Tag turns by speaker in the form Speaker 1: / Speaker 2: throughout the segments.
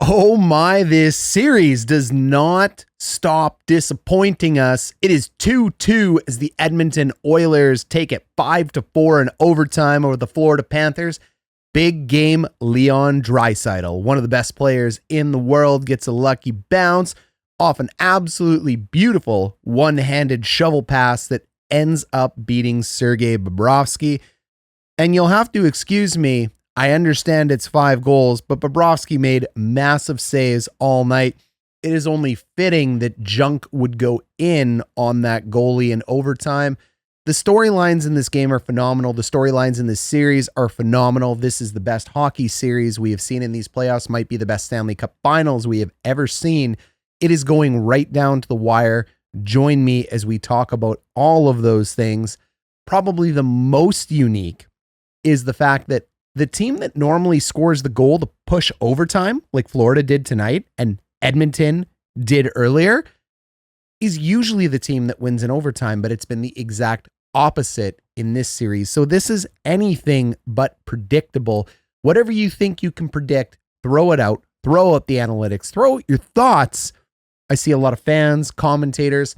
Speaker 1: Oh my, this series does not stop disappointing us. It is 2-2 as the Edmonton Oilers take it 5-4 in overtime over the Florida Panthers. Big game Leon Draisaitl, one of the best players in the world, gets a lucky bounce off an absolutely beautiful one-handed shovel pass that ends up beating Sergei Bobrovsky. And you'll have to excuse me, I understand it's 5 goals, but Bobrovsky made massive saves all night. It is only fitting that junk would go in on that goalie in overtime. The storylines in this game are phenomenal. The storylines in this series are phenomenal. This is the best hockey series we have seen in these playoffs. Might be the best Stanley Cup Finals we have ever seen. It is going right down to the wire. Join me as we talk about all of those things. Probably the most unique is the fact that the team that normally scores the goal to push overtime, like Florida did tonight and Edmonton did earlier, is usually the team that wins in overtime, but it's been the exact opposite in this series. So this is anything but predictable. Whatever you think you can predict, throw it out, throw out the analytics, throw out your thoughts. I see a lot of fans, commentators,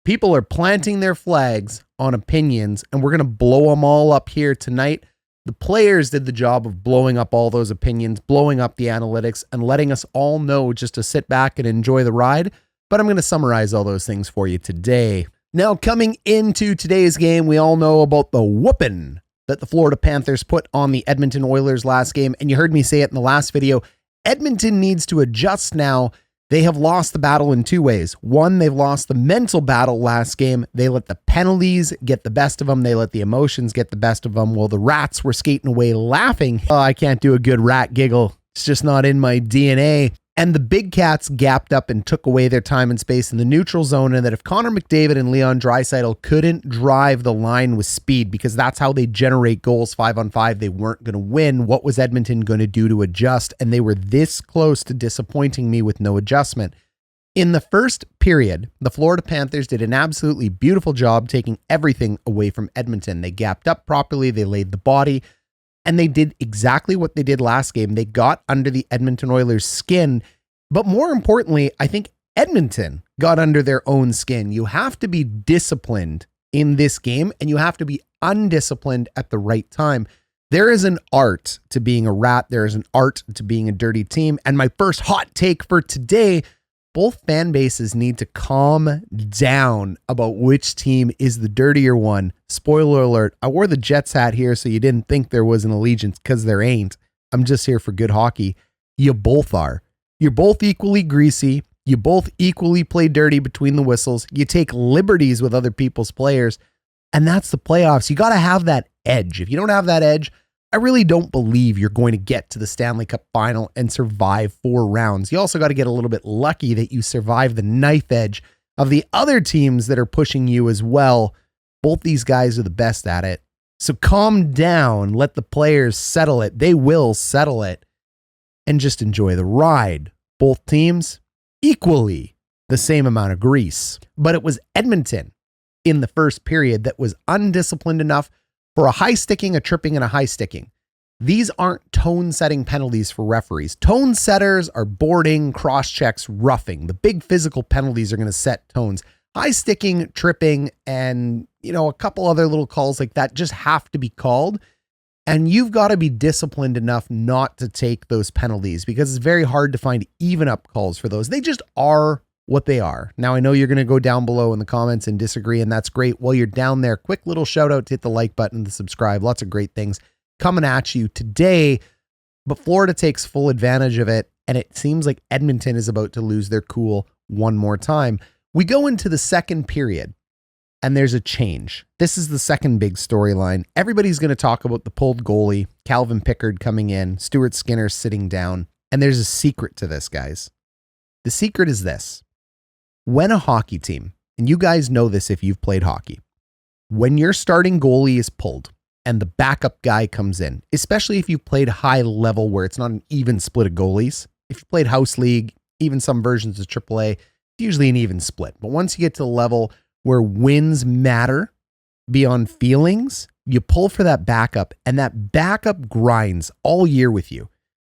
Speaker 1: people are planting their flags on opinions, and we're going to blow them all up here tonight. The players did the job of blowing up all those opinions, blowing up the analytics, and letting us all know just to sit back and enjoy the ride. But I'm going to summarize all those things for you today. Now, coming into today's game, we all know about the whooping that the Florida Panthers put on the Edmonton Oilers last game. And you heard me say it in the last video. Edmonton needs to adjust now. They have lost the battle in 2 ways. One, they've lost the mental battle last game. They let the penalties get the best of them. They let the emotions get the best of them. Well, the rats were skating away laughing. Oh, I can't do a good rat giggle. It's just not in my DNA. And the big cats gapped up and took away their time and space in the neutral zone. And that if Connor McDavid and Leon Draisaitl couldn't drive the line with speed, because that's how they generate goals 5-on-5, they weren't going to win. What was Edmonton going to do to adjust? And they were this close to disappointing me with no adjustment. In the first period, the Florida Panthers did an absolutely beautiful job taking everything away from Edmonton. They gapped up properly. They laid the body. And they did exactly what they did last game. They got under the Edmonton Oilers' skin. But more importantly, I think Edmonton got under their own skin. You have to be disciplined in this game, and you have to be undisciplined at the right time. There is an art to being a rat. There is an art to being a dirty team. And my first hot take for today, both fan bases need to calm down about which team is the dirtier one. Spoiler alert, I wore the Jets hat here so you didn't think there was an allegiance, because there ain't. I'm just here for good hockey. You both are. You're both equally greasy. You both equally play dirty between the whistles. You take liberties with other people's players. And that's the playoffs. You got to have that edge. If you don't have that edge, I really don't believe you're going to get to the Stanley Cup Final and survive 4 rounds. You also got to get a little bit lucky that you survive the knife edge of the other teams that are pushing you as well. Both these guys are the best at it. So calm down. Let the players settle it. They will settle it. And just enjoy the ride. Both teams, equally the same amount of grease. But it was Edmonton in the first period that was undisciplined enough for a high sticking, a tripping, and a high sticking. These aren't tone setting penalties for referees. Tone setters are boarding, cross checks, roughing. The big physical penalties are going to set tones. High sticking, tripping, and a couple other little calls like that just have to be called. And you've got to be disciplined enough not to take those penalties, because it's very hard to find even up calls for those. They just are what they are. Now, I know you're going to go down below in the comments and disagree, and that's great. While you're down there, quick little shout out to hit the like button, to subscribe. Lots of great things coming at you today. But Florida takes full advantage of it, and it seems like Edmonton is about to lose their cool one more time. We go into the second period, and there's a change. This is the second big storyline. Everybody's going to talk about the pulled goalie, Calvin Pickard coming in, Stuart Skinner sitting down. And there's a secret to this, guys. The secret is this. When a hockey team, and you guys know this if you've played hockey, when your starting goalie is pulled and the backup guy comes in, especially if you've played high level where it's not an even split of goalies. If you played house league, even some versions of AAA, it's usually an even split. But once you get to the level where wins matter beyond feelings, you pull for that backup, and that backup grinds all year with you.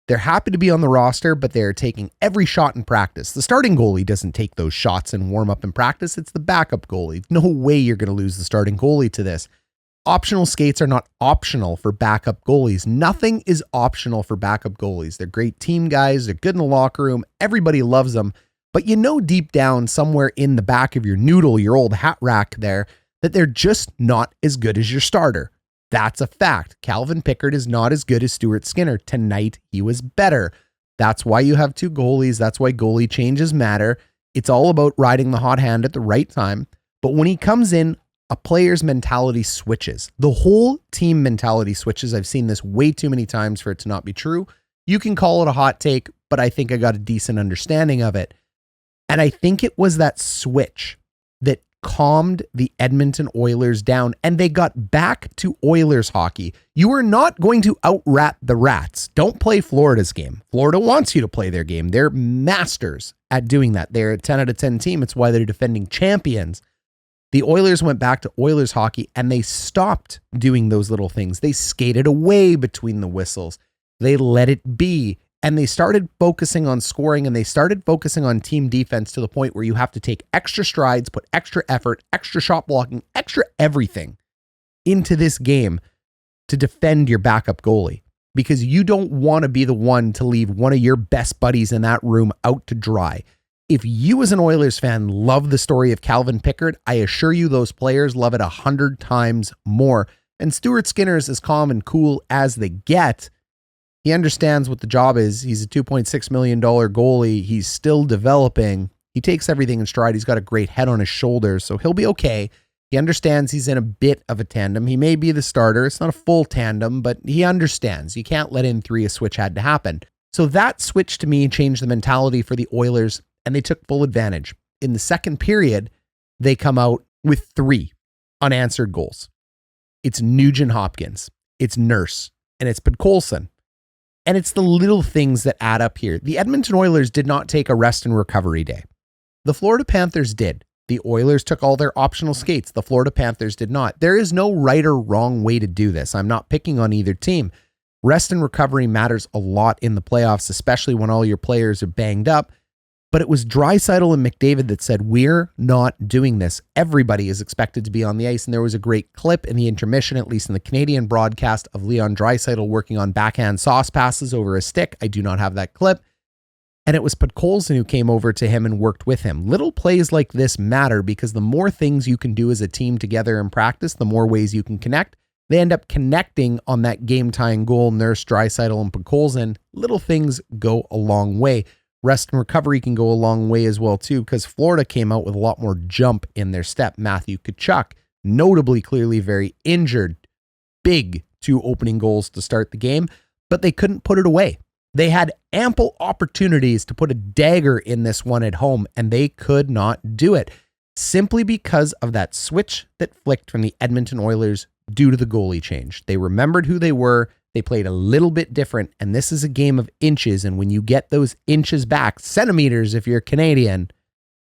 Speaker 1: They're happy to be on the roster, but they're taking every shot in practice. The starting goalie doesn't take those shots and warm up in practice. It's the backup goalie. No way you're going to lose the starting goalie to this. Optional skates are not optional for backup goalies. Nothing is optional for backup goalies. They're great team guys. They're good in the locker room. Everybody loves them. But you know deep down somewhere in the back of your noodle, your old hat rack there, that they're just not as good as your starter. That's a fact. Calvin Pickard is not as good as Stuart Skinner. Tonight, he was better. That's why you have two goalies. That's why goalie changes matter. It's all about riding the hot hand at the right time. But when he comes in, a player's mentality switches. The whole team mentality switches. I've seen this way too many times for it to not be true. You can call it a hot take, but I think I got a decent understanding of it. And I think it was that switch that calmed the Edmonton Oilers down, and they got back to Oilers hockey. You are not going to out-rat the Rats. Don't play Florida's game. Florida wants you to play their game. They're masters at doing that. They're a 10 out of 10 team. It's why they're defending champions. The Oilers went back to Oilers hockey, and they stopped doing those little things. They skated away between the whistles. They let it be. And they started focusing on scoring, and they started focusing on team defense to the point where you have to take extra strides, put extra effort, extra shot blocking, extra everything into this game to defend your backup goalie, because you don't want to be the one to leave one of your best buddies in that room out to dry. If you as an Oilers fan love the story of Calvin Pickard, I assure you those players love it 100 times more. And Stuart Skinner is as calm and cool as they get. He understands what the job is. He's a $2.6 million goalie. He's still developing. He takes everything in stride. He's got a great head on his shoulders, so he'll be okay. He understands he's in a bit of a tandem. He may be the starter. It's not a full tandem, but he understands. You can't let in three. A switch had to happen. So that switch to me changed the mentality for the Oilers, and they took full advantage. In the second period, they come out with 3 unanswered goals. It's Nugent Hopkins, it's Nurse, and it's Podkolzin. And it's the little things that add up here. The Edmonton Oilers did not take a rest and recovery day. The Florida Panthers did. The Oilers took all their optional skates. The Florida Panthers did not. There is no right or wrong way to do this. I'm not picking on either team. Rest and recovery matters a lot in the playoffs, especially when all your players are banged up. But it was Draisaitl and McDavid that said, we're not doing this. Everybody is expected to be on the ice. And there was a great clip in the intermission, at least in the Canadian broadcast, of Leon Draisaitl working on backhand sauce passes over a stick. I do not have that clip. And it was Podkolzin who came over to him and worked with him. Little plays like this matter because the more things you can do as a team together in practice, the more ways you can connect. They end up connecting on that game-tying goal, Nurse, Draisaitl, and Podkolzin. Little things go a long way. Rest and recovery can go a long way as well, too, because Florida came out with a lot more jump in their step. Matthew Tkachuk, notably clearly very injured. Big 2 opening goals to start the game, but they couldn't put it away. They had ample opportunities to put a dagger in this one at home, and they could not do it simply because of that switch that flicked from the Edmonton Oilers due to the goalie change. They remembered who they were. They played a little bit different, and this is a game of inches, and when you get those inches back, centimeters if you're Canadian,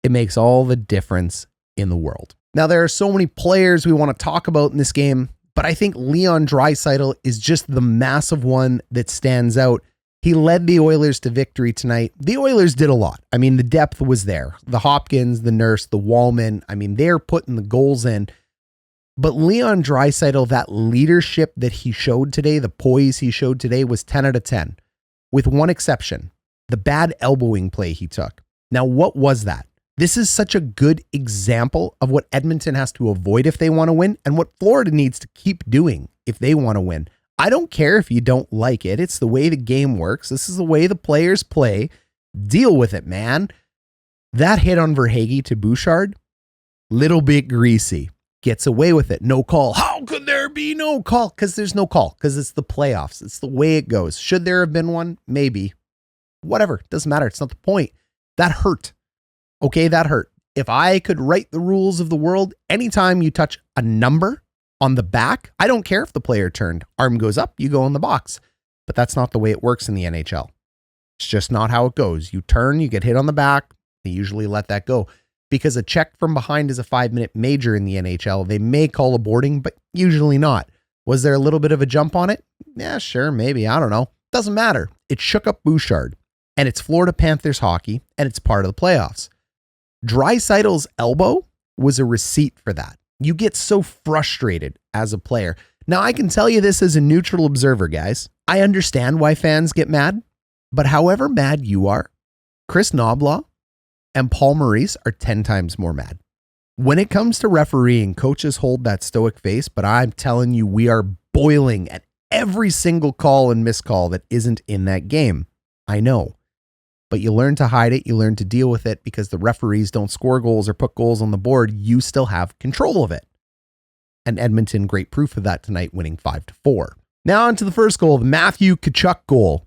Speaker 1: it makes all the difference in the world. Now, there are so many players we want to talk about in this game, but I think Leon Draisaitl is just the massive one that stands out. He led the Oilers to victory tonight. The Oilers did a lot. I mean, the depth was there. The Hopkins, the Nurse, the Walman, I mean, they're putting the goals in. But Leon Draisaitl, that leadership that he showed today, the poise he showed today was 10 out of 10, with one exception, the bad elbowing play he took. Now, what was that? This is such a good example of what Edmonton has to avoid if they want to win and what Florida needs to keep doing if they want to win. I don't care if you don't like it. It's the way the game works. This is the way the players play. Deal with it, man. That hit on Verhaeghe to Bouchard, little bit greasy. Gets away with it. No call. How could there be no call? Because there's no call. Because it's the playoffs. It's the way it goes. Should there have been one? Maybe. Whatever. Doesn't matter. It's not the point. That hurt. Okay, that hurt. If I could write the rules of the world, anytime you touch a number on the back, I don't care if the player turned. Arm goes up, you go in the box. But that's not the way it works in the NHL. It's just not how it goes. You turn, you get hit on the back. They usually let that go. Because a check from behind is a 5-minute major in the NHL. They may call a boarding, but usually not. Was there a little bit of a jump on it? Yeah, sure, maybe. I don't know. Doesn't matter. It shook up Bouchard, and it's Florida Panthers hockey, and it's part of the playoffs. Draisaitl's elbow was a receipt for that. You get so frustrated as a player. Now, I can tell you this as a neutral observer, guys. I understand why fans get mad, but however mad you are, Chris Knobloch and Paul Maurice are 10 times more mad. When it comes to refereeing, coaches hold that stoic face, but I'm telling you, we are boiling at every single call and miscall that isn't in that game. I know. But you learn to hide it. You learn to deal with it because the referees don't score goals or put goals on the board. You still have control of it. And Edmonton, great proof of that tonight, winning 5-4. Now on to the first goal, the Matthew Tkachuk goal.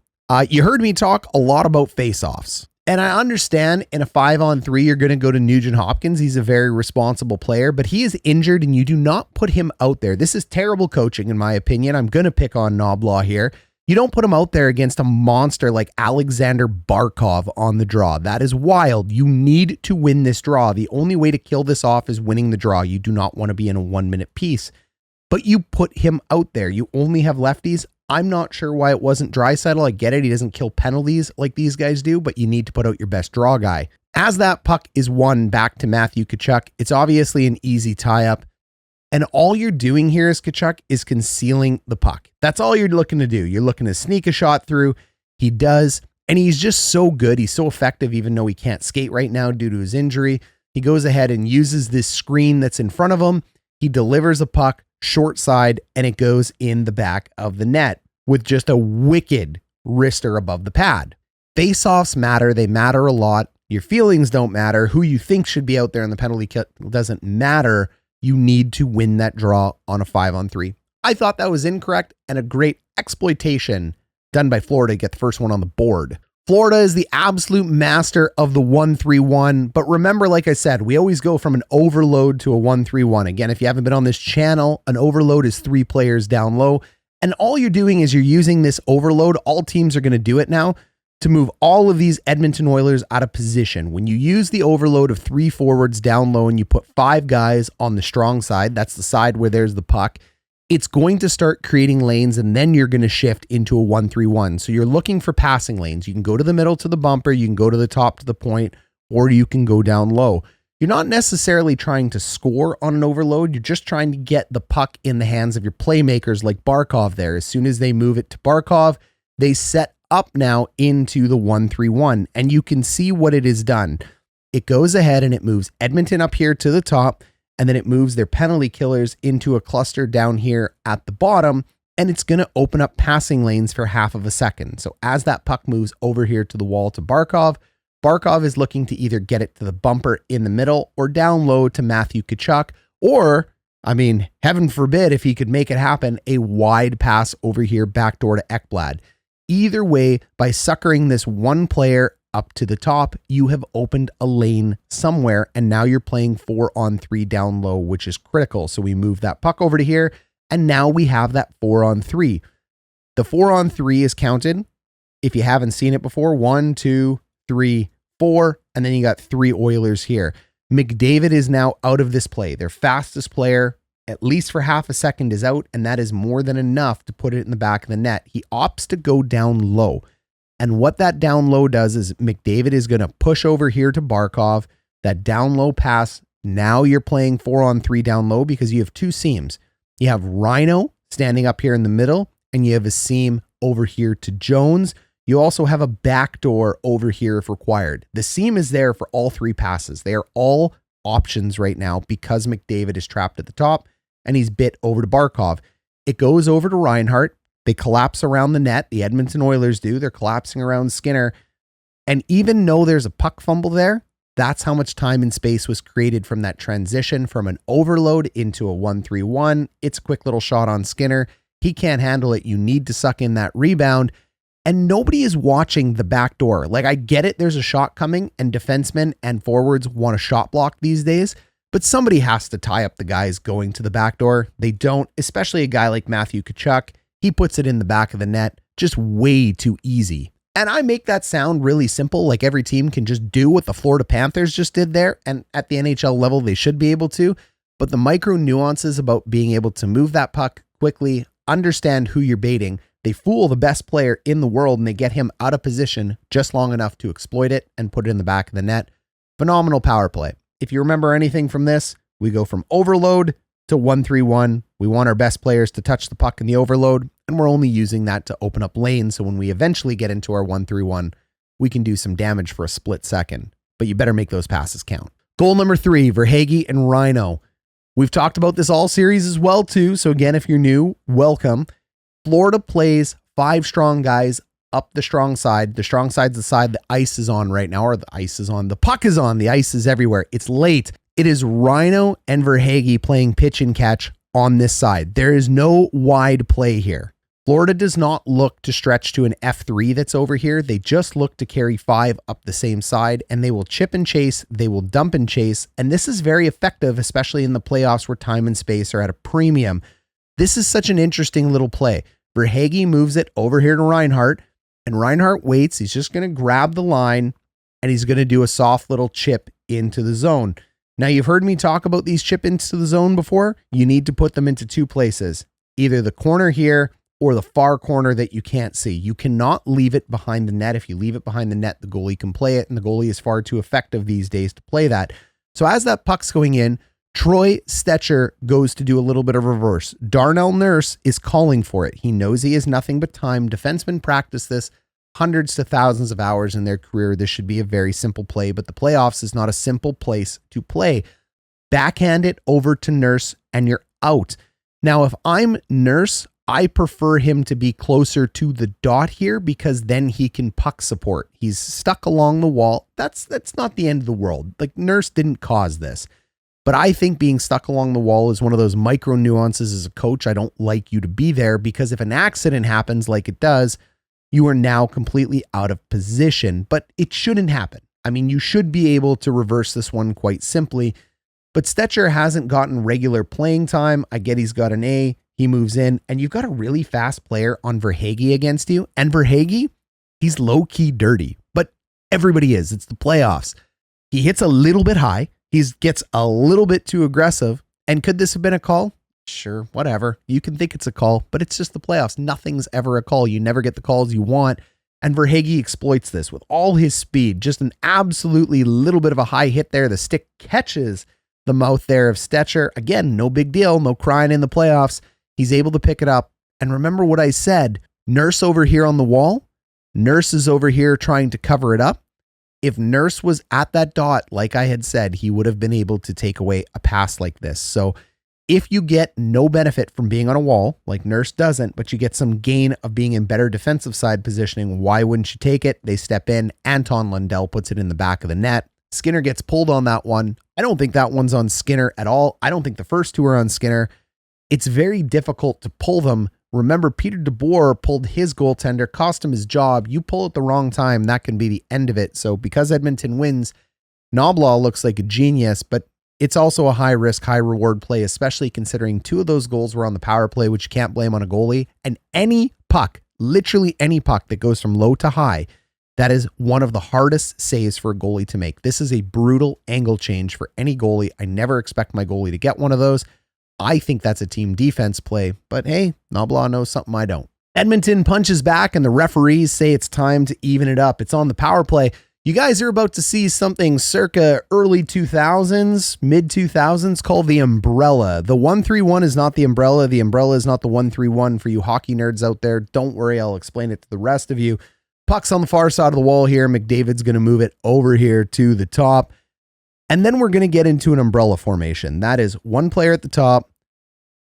Speaker 1: You heard me talk a lot about faceoffs. And I understand in a 5-on-3, you're going to go to Nugent Hopkins. He's a very responsible player, but he is injured and you do not put him out there. This is terrible coaching, in my opinion. I'm going to pick on Knobloch here. You don't put him out there against a monster like Alexander Barkov on the draw. That is wild. You need to win this draw. The only way to kill this off is winning the draw. You do not want to be in a 1-minute piece, but you put him out there. You only have lefties. I'm not sure why it wasn't Draisaitl. I get it. He doesn't kill penalties like these guys do, but you need to put out your best draw guy. As that puck is won back to Matthew Tkachuk, it's obviously an easy tie-up. And all you're doing here as Tkachuk is concealing the puck. That's all you're looking to do. You're looking to sneak a shot through. He does. And he's just so good. He's so effective, even though he can't skate right now due to his injury. He goes ahead and uses this screen that's in front of him. He delivers a puck short side, and it goes in the back of the net with just a wicked wrister above the pad. Face-offs matter. They matter a lot. Your feelings don't matter. Who you think should be out there in the penalty kill doesn't matter. You need to win that draw on a 5-on-3. I thought that was incorrect and a great exploitation done by Florida to get the first one on the board. Florida is the absolute master of the 1-3-1. But remember, like I said, we always go from an overload to a 1-3-1. Again, if you haven't been on this channel, an overload is 3 players down low. And all you're doing is you're using this overload. All teams are going to do it now to move all of these Edmonton Oilers out of position. When you use the overload of 3 forwards down low and you put 5 guys on the strong side, that's the side where there's the puck, it's going to start creating lanes, and then you're going to shift into a 1-3-1. So you're looking for passing lanes. You can go to the middle to the bumper, you can go to the top to the point, or you can go down low. You're not necessarily trying to score on an overload. You're just trying to get the puck in the hands of your playmakers like Barkov there. As soon as they move it to Barkov, they set up now into the 1-3-1, and you can see what it has done. It goes ahead and it moves Edmonton up here to the top, and then it moves their penalty killers into a cluster down here at the bottom, and it's going to open up passing lanes for half of a second. So as that puck moves over here to the wall to Barkov, Barkov is looking to either get it to the bumper in the middle or down low to Matthew Tkachuk, or, I mean, heaven forbid if he could make it happen, a wide pass over here backdoor to Ekblad. Either way, by suckering this one player up to the top, you have opened a lane somewhere, and now you're playing 4-on-3 down low, which is critical. So we move that puck over to here, and now we have that 4-on-3. The 4-on-3 is counted, if you haven't seen it before, 1, 2, 3, 4, and then you got 3 Oilers here. McDavid is now out of this play. Their fastest player, at least for half a second, is out, and that is more than enough to put it in the back of the net. He opts to go down low. And what that down low does is McDavid is going to push over here to Barkov. That down low pass, now you're playing 4-on-3 down low because you have 2 seams. You have Rhino standing up here in the middle, and you have a seam over here to Jones. You also have a backdoor over here if required. The seam is there for all 3 passes. They are all options right now because McDavid is trapped at the top and he's bit over to Barkov. It goes over to Reinhart. They collapse around the net. The Edmonton Oilers do. They're collapsing around Skinner. And even though there's a puck fumble there, that's how much time and space was created from that transition from an overload into a 1-3-1. It's a quick little shot on Skinner. He can't handle it. You need to suck in that rebound. And nobody is watching the back door. Like, I get it. There's a shot coming and defensemen and forwards want a shot block these days, but somebody has to tie up the guys going to the back door. They don't, especially a guy like Matthew Tkachuk. He puts it in the back of the net, just way too easy. And I make that sound really simple, like every team can just do what the Florida Panthers just did there, and at the NHL level, they should be able to. But the micro nuances about being able to move that puck quickly, understand who you're baiting, They fool the best player in the world and they get him out of position just long enough to exploit it and put it in the back of the net. Phenomenal power play. If you remember anything from this, we go from overload to 1-3-1. We want our best players to touch the puck in the overload, and we're only using that to open up lanes. So when we eventually get into our 1-3-1, we can do some damage for a split second. But you better make those passes count. Goal number 3, Verhaeghe and Rhino. We've talked about this all series as well too. So again, if you're new, welcome. Florida plays 5 strong guys up the strong side. The strong side's the side the ice is on right now, or the ice is on. The puck is on. The ice is everywhere. It's late. It is Rhino and Verhaeghe playing pitch and catch on this side. There is no wide play here. Florida does not look to stretch to an F3 that's over here. They just look to carry 5 up the same side, and they will chip and chase. They will dump and chase. And this is very effective, especially in the playoffs where time and space are at a premium. This is such an interesting little play. Verhaeghe moves it over here to Reinhart, and Reinhart waits. He's just going to grab the line, and he's going to do a soft little chip into the zone. Now, you've heard me talk about these chip into the zone before. You need to put them into 2 places, either the corner here or the far corner that you can't see. You cannot leave it behind the net. If you leave it behind the net, the goalie can play it, and the goalie is far too effective these days to play that. So as that puck's going in, Troy Stecher goes to do a little bit of reverse. Darnell Nurse is calling for it. He knows he has nothing but time. Defensemen practice this hundreds to thousands of hours in their career. This should be a very simple play, but the playoffs is not a simple place to play. Backhand it over to Nurse and you're out. Now, if I'm Nurse, I prefer him to be closer to the dot here because then he can puck support. He's stuck along the wall. That's not the end of the world. Like, Nurse didn't cause this. But I think being stuck along the wall is one of those micro nuances as a coach. I don't like you to be there because if an accident happens like it does, you are now completely out of position, but it shouldn't happen. I mean, you should be able to reverse this one quite simply, but Stecher hasn't gotten regular playing time. I get he's got an A, he moves in, and you've got a really fast player on Verhaeghe against you. And Verhaeghe, he's low-key dirty, but everybody is. It's the playoffs. He hits a little bit high. He gets a little bit too aggressive. And could this have been a call? Sure, whatever. You can think it's a call, but it's just the playoffs. Nothing's ever a call. You never get the calls you want. And Verhaeghe exploits this with all his speed. Just an absolutely little bit of a high hit there. The stick catches the mouth there of Stecher. Again, no big deal. No crying in the playoffs. He's able to pick it up. And remember what I said. Nurse over here on the wall. Nurse is over here trying to cover it up. If Nurse was at that dot, like I had said, he would have been able to take away a pass like this. So if you get no benefit from being on a wall, like Nurse doesn't, but you get some gain of being in better defensive side positioning, why wouldn't you take it? They step in. Anton Lundell puts it in the back of the net. Skinner gets pulled on that one. I don't think that one's on Skinner at all. I don't think the first 2 are on Skinner. It's very difficult to pull them. Remember, Peter DeBoer pulled his goaltender, cost him his job. You pull at the wrong time, that can be the end of it. So because Edmonton wins, Knoblaw looks like a genius, but it's also a high risk, high reward play, especially considering 2 of those goals were on the power play, which you can't blame on a goalie. And any puck, literally any puck that goes from low to high, that is one of the hardest saves for a goalie to make. This is a brutal angle change for any goalie. I never expect my goalie to get one of those. I think that's a team defense play, but hey, Knoblaw knows something I don't. Edmonton punches back and the referees say it's time to even it up. It's on the power play. You guys are about to see something circa early 2000s, mid 2000s called the umbrella. The 1-3-1 is not the umbrella. The umbrella is not the 1-3-1 for you hockey nerds out there. Don't worry, I'll explain it to the rest of you. Puck's on the far side of the wall here. McDavid's going to move it over here to the top. And then we're going to get into an umbrella formation. That is 1 player at the top,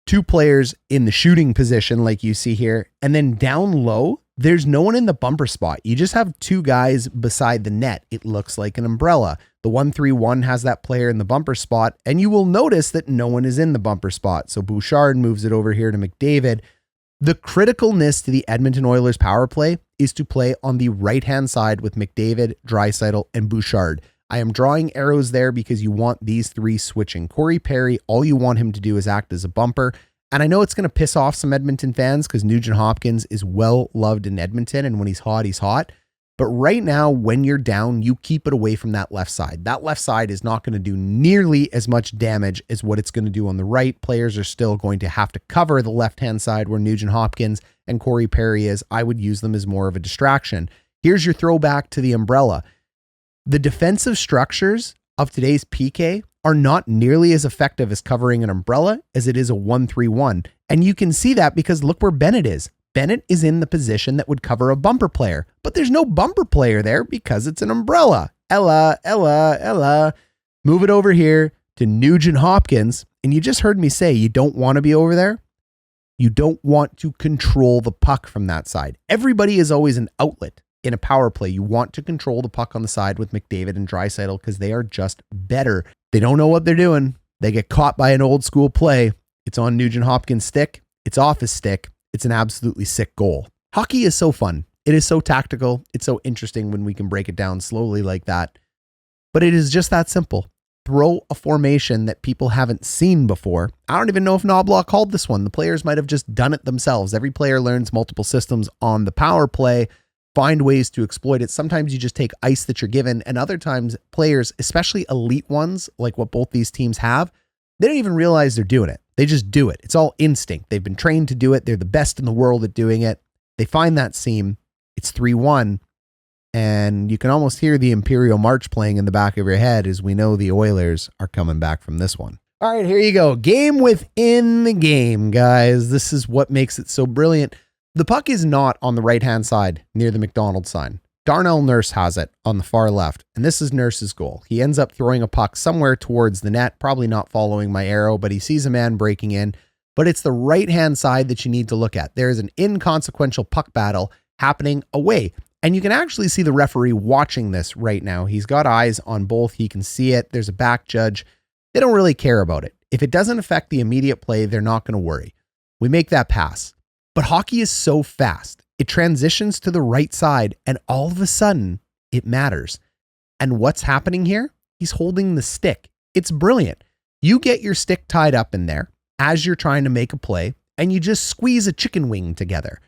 Speaker 1: 2 players in the shooting position like you see here. And then down low, there's no one in the bumper spot. You just have 2 guys beside the net. It looks like an umbrella. The 1-3-1 has that player in the bumper spot, and you will notice that no one is in the bumper spot. So Bouchard moves it over here to McDavid. The criticalness to the Edmonton Oilers power play is to play on the right-hand side with McDavid, Draisaitl, and Bouchard. I am drawing arrows there because you want these 3 switching. Corey Perry, all you want him to do is act as a bumper. And I know it's going to piss off some Edmonton fans because Nugent Hopkins is well loved in Edmonton. And when he's hot, he's hot. But right now, when you're down, you keep it away from that left side. That left side is not going to do nearly as much damage as what it's going to do on the right. Players are still going to have to cover the left-hand side where Nugent Hopkins and Corey Perry is. I would use them as more of a distraction. Here's your throwback to the umbrella. The defensive structures of today's PK are not nearly as effective as covering an umbrella as it is a 1-3-1. And you can see that because look where Bennett is. Bennett is in the position that would cover a bumper player, but there's no bumper player there because it's an umbrella. Ella. Move it over here to Nugent Hopkins. And you just heard me say you don't want to be over there. You don't want to control the puck from that side. Everybody is always an outlet in a power play. You want to control the puck on the side with McDavid and Draisaitl because they are just better. They don't know what they're doing. They get caught by an old school play. It's on Nugent Hopkins' stick. It's off his stick. It's an absolutely sick goal. Hockey is so fun. It is so tactical. It's so interesting when we can break it down slowly like that. But it is just that simple. Throw a formation that people haven't seen before. I don't even know if Knobloch called this one. The players might have just done it themselves. Every player learns multiple systems on the power play, find ways to exploit it. Sometimes you just take ice that you're given, and other times players, especially elite ones, like what both these teams have, they don't even realize they're doing it. They just do it. It's all instinct. They've been trained to do it. They're the best in the world at doing it. They find that seam. It's 3-1. And you can almost hear the Imperial March playing in the back of your head as we know the Oilers are coming back from this one. All right, here you go. Game within the game, guys. This is what makes it so brilliant. The puck is not on the right-hand side near the McDonald's sign. Darnell Nurse has it on the far left, and this is Nurse's goal. He ends up throwing a puck somewhere towards the net, probably not following my arrow, but he sees a man breaking in. But it's the right-hand side that you need to look at. There is an inconsequential puck battle happening away. And you can actually see the referee watching this right now. He's got eyes on both. He can see it. There's a back judge. They don't really care about it. If it doesn't affect the immediate play, they're not going to worry. We make that pass. But hockey is so fast. It transitions to the right side, and all of a sudden, it matters. And what's happening here? He's holding the stick. It's brilliant. You get your stick tied up in there as you're trying to make a play, and you just squeeze a chicken wing together.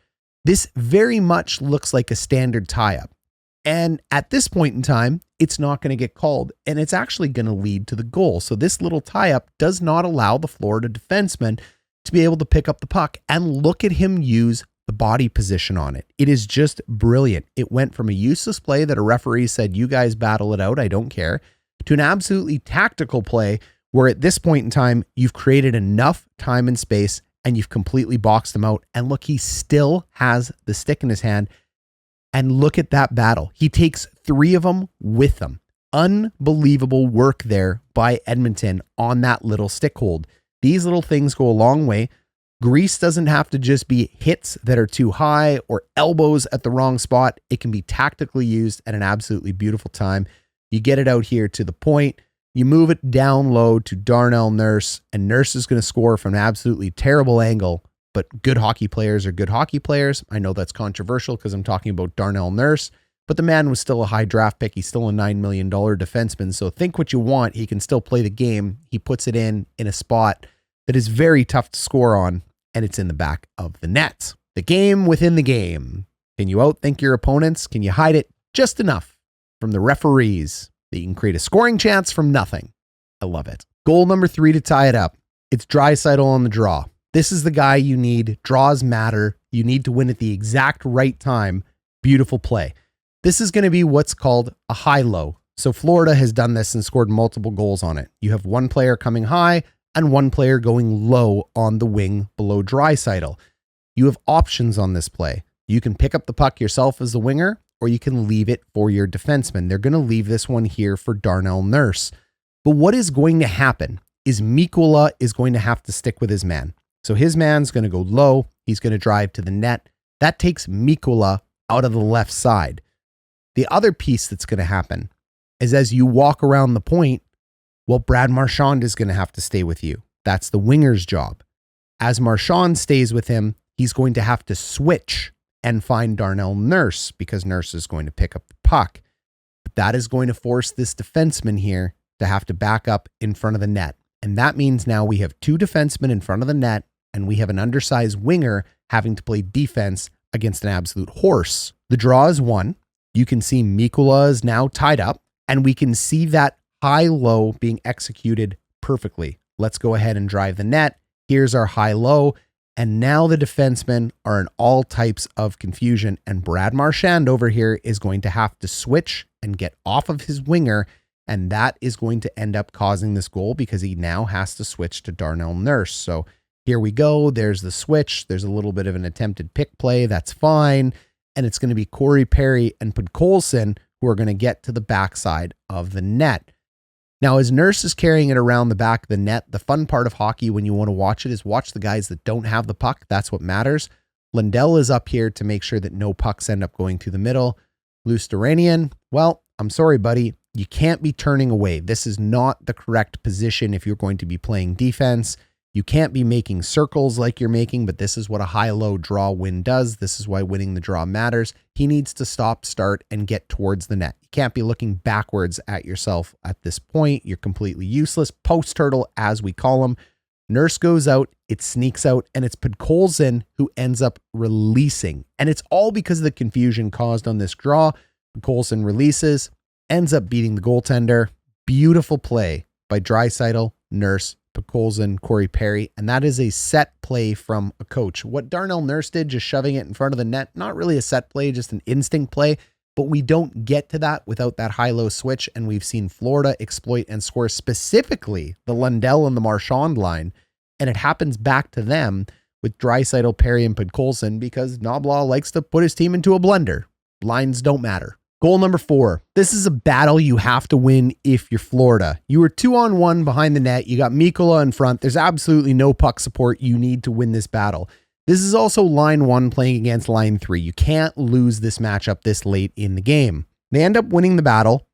Speaker 1: This very much looks like a standard tie-up. And at this point in time, it's not going to get called, and it's actually going to lead to the goal. So this little tie-up does not allow the Florida defenseman to be able to pick up the puck, and look at him use the body position on it. It is just brilliant. It went from a useless play that a referee said, you guys battle it out, I don't care, to an absolutely tactical play where at this point in time, you've created enough time and space and you've completely boxed them out. And look, he still has the stick in his hand. And look at that battle. He takes 3 of them with him. Unbelievable work there by Edmonton on that little stick hold. These little things go a long way. Grease doesn't have to just be hits that are too high or elbows at the wrong spot. It can be tactically used at an absolutely beautiful time. You get it out here to the point. You move it down low to Darnell Nurse, and Nurse is going to score from an absolutely terrible angle, but good hockey players are good hockey players. I know that's controversial because I'm talking about Darnell Nurse, but the man was still a high draft pick. He's still a $9 million defenseman, so think what you want. He can still play the game. He puts it in a spot that is very tough to score on, and it's in the back of the net. The game within the game. Can you outthink your opponents? Can you hide it just enough from the referees that you can create a scoring chance from nothing? I love it. Goal number 3 to tie it up. It's Draisaitl on the draw. This is the guy you need. Draws matter. You need to win at the exact right time. Beautiful play. This is going to be what's called a high-low. So Florida has done this and scored multiple goals on it. You have one player coming high and one player going low on the wing below Draisaitl. You have options on this play. You can pick up the puck yourself as the winger, or you can leave it for your defenseman. They're going to leave this one here for Darnell Nurse. But what is going to happen is Mikkola is going to have to stick with his man. So his man's going to go low. He's going to drive to the net. That takes Mikkola out of the left side. The other piece that's going to happen is as you walk around the point, well, Brad Marchand is going to have to stay with you. That's the winger's job. As Marchand stays with him, he's going to have to switch and find Darnell Nurse because Nurse is going to pick up the puck. But that is going to force this defenseman here to have to back up in front of the net. And that means now we have 2 defensemen in front of the net and we have an undersized winger having to play defense against an absolute horse. The draw is 1. You can see Mikula is now tied up, and we can see that high-low being executed perfectly. Let's go ahead and drive the net. Here's our high-low, and now the defensemen are in all types of confusion, and Brad Marchand over here is going to have to switch and get off of his winger, and that is going to end up causing this goal because he now has to switch to Darnell Nurse. So here we go. There's the switch. There's a little bit of an attempted pick play. That's fine. And it's going to be Corey Perry and Podkolzin who are going to get to the backside of the net. Now, as Nurse is carrying it around the back of the net, the fun part of hockey when you want to watch it is watch the guys that don't have the puck. That's what matters. Lundell is up here to make sure that no pucks end up going through the middle. Lusteranian, well, I'm sorry, buddy. You can't be turning away. This is not the correct position if you're going to be playing defense. You can't be making circles like you're making, but this is what a high-low draw win does. This is why winning the draw matters. He needs to stop, start, and get towards the net. You can't be looking backwards at yourself at this point. You're completely useless. Post turtle, as we call him. Nurse goes out, it sneaks out, and it's Podkolzin who ends up releasing. And it's all because of the confusion caused on this draw. Podkolzin releases, ends up beating the goaltender. Beautiful play by Draisaitl, Nurse, Podkolzin, Corey Perry, and that is a set play from a coach. What Darnell Nurse did, just shoving it in front of the net, not really a set play, just an instinct play, but we don't get to that without that high-low switch, and we've seen Florida exploit and score specifically the Lundell and the Marchand line, and it happens back to them with Draisaitl, Perry, and Podkolzin because Knoblaw likes to put his team into a blender. Lines don't matter. Goal number 4. This is a battle you have to win if you're Florida. You were 2-on-1 behind the net. You got Mikula in front. There's absolutely no puck support. You need to win this battle. This is also line 1 playing against line 3. You can't lose this matchup this late in the game. They end up winning the battle.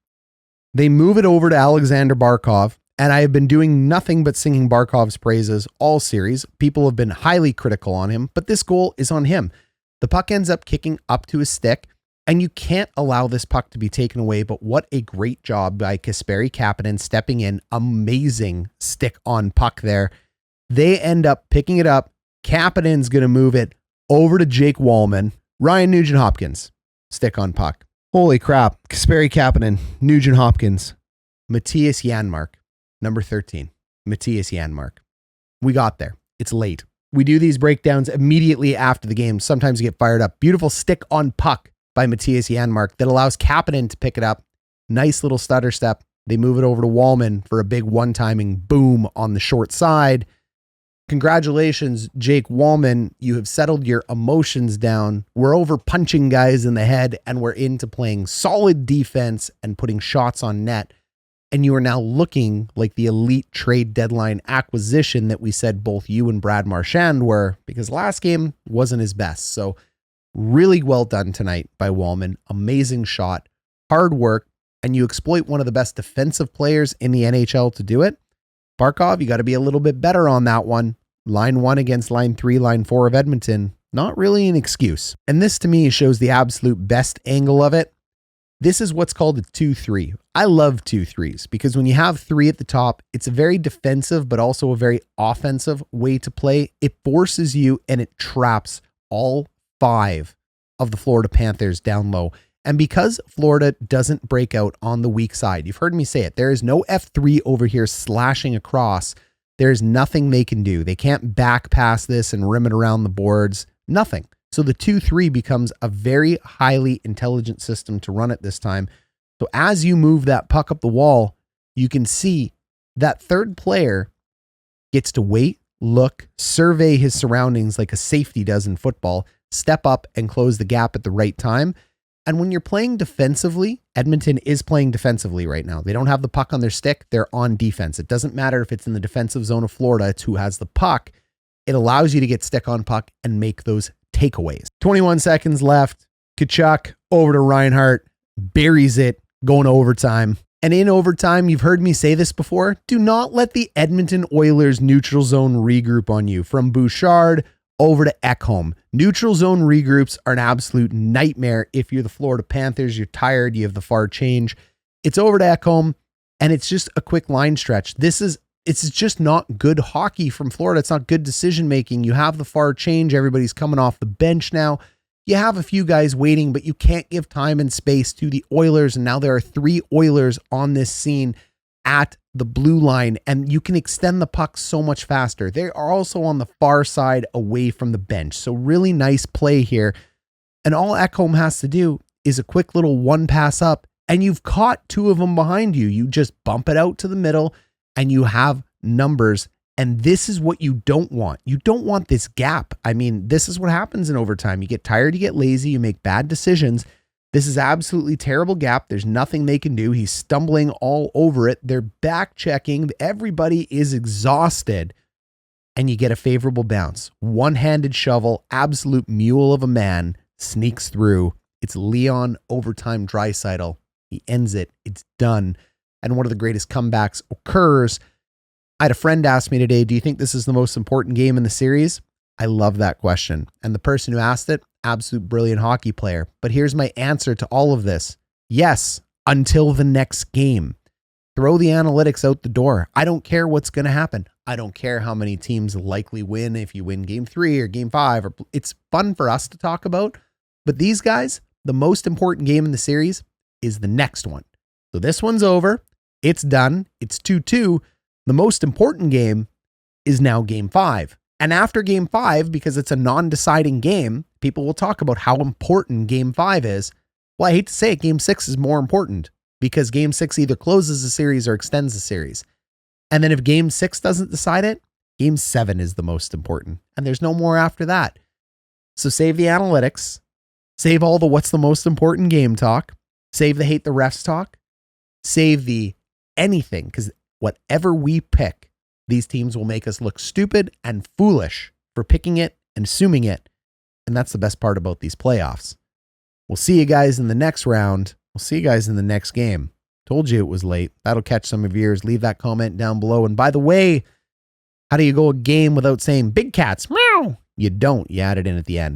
Speaker 1: They move it over to Alexander Barkov, and I have been doing nothing but singing Barkov's praises all series. People have been highly critical on him, but this goal is on him. The puck ends up kicking up to his stick, and you can't allow this puck to be taken away, but what a great job by Kasperi Kapanen stepping in. Amazing stick on puck there. They end up picking it up. Kapanen's going to move it over to Jake Walman. Ryan Nugent-Hopkins, stick on puck. Holy crap. Kasperi Kapanen, Nugent-Hopkins, Matthias Janmark, number 13. Matthias Janmark. We got there. It's late. We do these breakdowns immediately after the game. Sometimes you get fired up. Beautiful stick on puck by Matthias Janmark that allows Kapanen to pick it up. Nice little stutter step. They move it over to Walman for a big one-timing boom on the short side. Congratulations, Jake Walman. You have settled your emotions down. We're over punching guys in the head and we're into playing solid defense and putting shots on net. And you are now looking like the elite trade deadline acquisition that we said both you and Brad Marchand were, because last game wasn't his best. So really well done tonight by Walman. Amazing shot, hard work, and you exploit one of the best defensive players in the NHL to do it. Barkov, you got to be a little bit better on that one. Line 1 against line 3, line 4 of Edmonton. Not really an excuse. And this to me shows the absolute best angle of it. This is what's called a 2-3. I love 2-3s because when you have 3 at the top, it's a very defensive but also a very offensive way to play. It forces you and it traps all 5 of the Florida Panthers down low. And because Florida doesn't break out on the weak side, you've heard me say it, there is no F3 over here slashing across. There's nothing they can do. They can't back pass this and rim it around the boards. Nothing. So the 2-3 becomes a very highly intelligent system to run at this time. So as you move that puck up the wall, you can see that third player gets to wait, look, survey his surroundings like a safety does in football, step up and close the gap at the right time. And when you're playing defensively, Edmonton is playing defensively right now. They don't have the puck on their stick. They're on defense. It doesn't matter if it's in the defensive zone of Florida. It's who has the puck. It allows you to get stick on puck and make those takeaways. 21 seconds left. Tkachuk over to Reinhart, buries it, going to overtime. And in overtime, you've heard me say this before, do not let the Edmonton Oilers neutral zone regroup on you. From Bouchard over to Ekholm. Neutral zone regroups are an absolute nightmare. If you're the Florida Panthers, you're tired, you have the far change. It's over to Ekholm, and it's just a quick line stretch. It's just not good hockey from Florida. It's not good decision making. You have the far change. Everybody's coming off the bench now. you have a few guys waiting, but you can't give time and space to the Oilers. And now there are 3 Oilers on this scene at the blue line, and you can extend the puck so much faster. They are also on the far side away from the bench. So really nice play here. And all Ekholm has to do is a quick little one pass up, and you've caught 2 of them behind you. You just bump it out to the middle, and you have numbers. And this is what you don't want. You don't want this gap. I mean, this is what happens in overtime. You get tired, you get lazy, you make bad decisions. This is absolutely terrible gap. There's nothing they can do. He's stumbling all over it. They're back checking. Everybody is exhausted. And you get a favorable bounce. One-handed shovel, absolute mule of a man, sneaks through. It's Leon overtime Draisaitl. He ends it. It's done. And one of the greatest comebacks occurs. I had a friend ask me today, do you think this is the most important game in the series? I love that question. And the person who asked it, absolute brilliant hockey player. But here's my answer to all of this. Yes, until the next game. Throw the analytics out the door. I don't care what's going to happen. I don't care how many teams likely win if you win game 3 or game 5. It's fun for us to talk about. But these guys, the most important game in the series is the next one. So this one's over. It's done. It's 2-2. The most important game is now game 5. And after game 5, because it's a non-deciding game, people will talk about how important game 5 is. Well, I hate to say it, game 6 is more important because game 6 either closes the series or extends the series. And then if game 6 doesn't decide it, game 7 is the most important. And there's no more after that. So save the analytics, save all the what's the most important game talk, save the hate the refs talk, save the anything, because whatever we pick, these teams will make us look stupid and foolish for picking it and assuming it. And that's the best part about these playoffs. We'll see you guys in the next round. We'll see you guys in the next game. Told you it was late. That'll catch some of yours. Leave that comment down below. And by the way, how do you go a game without saying big cats? Meow. You don't. You add it in at the end.